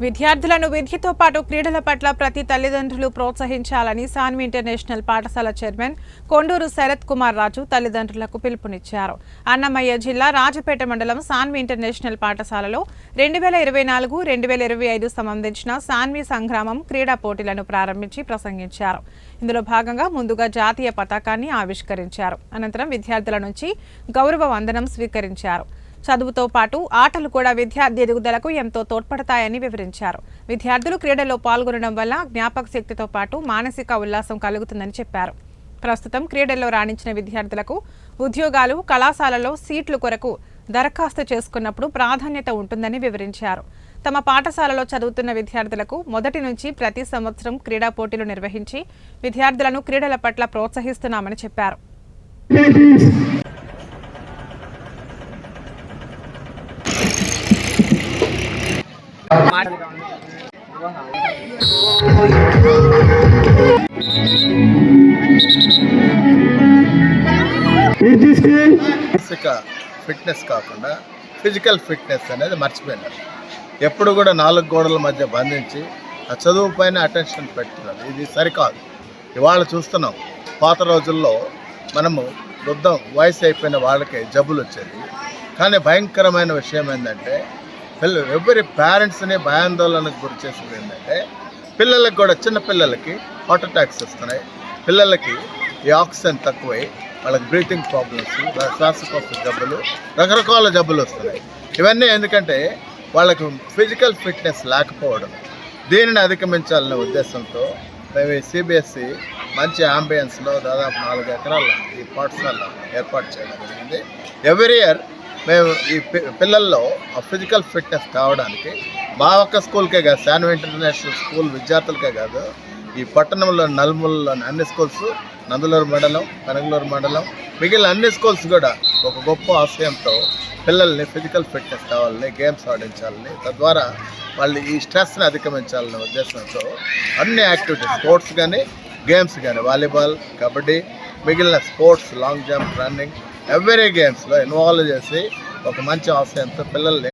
విద్యార్థులను విద్యతో పాటు క్రీడల పట్ల ప్రతి తల్లిదండ్రులు ప్రోత్సహించాలని సాన్వి ఇంటర్నేషనల్ పాఠశాల చైర్మన్ కొండూరు శరత్ కుమార్ రాజు తల్లిదండ్రులకు పిలుపునిచ్చారు. అన్నమయ్య జిల్లా రాజపేట మండలం సాన్వి ఇంటర్నేషనల్ పాఠశాలలో 2024-2025 సంబంధించిన సాన్వి సంగ్రామం క్రీడా పోటీలను ప్రారంభించి ప్రసంగించారు. ఇందులో భాగంగా ముందుగా జాతీయ పతాకాన్ని ఆవిష్కరించారు. అనంతరం విద్యార్థుల నుంచి గౌరవ వందనం స్వీకరించారు. చదువుతో పాటు ఆటలు కూడా విద్యార్థి ఎదుగుదలకు ఎంతో తోడ్పడతాయని వివరించారు. విద్యార్థులు క్రీడల్లో పాల్గొనడం వల్ల జ్ఞాపక శక్తితో పాటు మానసిక ఉల్లాసం కలుగుతుందని చెప్పారు. ప్రస్తుతం క్రీడల్లో రాణించిన విద్యార్థులకు ఉద్యోగాలు, కళాశాలలో సీట్ల కొరకు దరఖాస్తు చేసుకున్నప్పుడు ప్రాధాన్యత ఉంటుందని వివరించారు. తమ పాఠశాలలో చదువుతున్న విద్యార్థులకు మొదటి నుంచి ప్రతి సంవత్సరం క్రీడా పోటీలు నిర్వహించి విద్యార్థులను క్రీడల పట్ల ప్రోత్సహిస్తున్నామని చెప్పారు. ఫిట్నెస్ కాకుండా ఫిజికల్ ఫిట్నెస్ అనేది మర్చిపోయినారు. ఎప్పుడు కూడా 4 గోడల మధ్య బంధించి ఆ చదువు పైన అటెన్షన్ పెడుతున్నారు. ఇది సరికాదు. ఇవాళ చూస్తున్నాం, పాత రోజుల్లో మనము వయసు అయిపోయిన వాళ్ళకి జబ్బులు వచ్చేది. కానీ భయంకరమైన విషయం ఏంటంటే ఎవరి పేరెంట్స్ని భయాందోళనకు గురి చేసేది ఏంటంటే పిల్లలకు కూడా, చిన్న పిల్లలకి హార్ట్ అటాక్స్ వస్తున్నాయి. పిల్లలకి ఈ ఆక్సిజన్ తక్కువై వాళ్ళకి బ్రీతింగ్ ప్రాబ్లమ్స్, శ్వాసకోశ జబ్బులు, రకరకాల జబ్బులు వస్తున్నాయి. ఇవన్నీ ఎందుకంటే వాళ్ళకు ఫిజికల్ ఫిట్నెస్ లేకపోవడం. దీనిని అధిగమించాలనే ఉద్దేశంతో మేము సిబిఎస్ఈ మంచి అంబియన్స్లో దాదాపు 4 ఎకరాల ఈ పాఠశాల ఏర్పాటు చేయడం జరిగింది. ఎవ్రీ ఇయర్ మేము ఈ పిల్లల్లో ఫిజికల్ ఫిట్నెస్ కావడానికి మా ఒక్క స్కూల్కే కాదు, సాన్వి ఇంటర్నేషనల్ స్కూల్ విద్యార్థులకే కాదు, ఈ పట్టణంలో నలుమూలలోని అన్ని స్కూల్స్, నందలూరు మండలం, కనగలూరు మండలం, మిగిలిన అన్ని స్కూల్స్ కూడా ఒక గొప్ప ఆశయంతో పిల్లల్ని ఫిజికల్ ఫిట్నెస్ కావాలని, గేమ్స్ ఆడించాలని, తద్వారా వాళ్ళు ఈ స్ట్రెస్ని అధిగమించాలనే ఉద్దేశంతో అన్ని యాక్టివిటీస్, స్పోర్ట్స్ కానీ గేమ్స్ కానీ, వాలీబాల్, కబడ్డీ, మిగిలిన sports, long jump, running, every గేమ్స్లో ఇన్వాల్వ్ చేసి ఒక మంచి ఆశయంతో పిల్లల్ని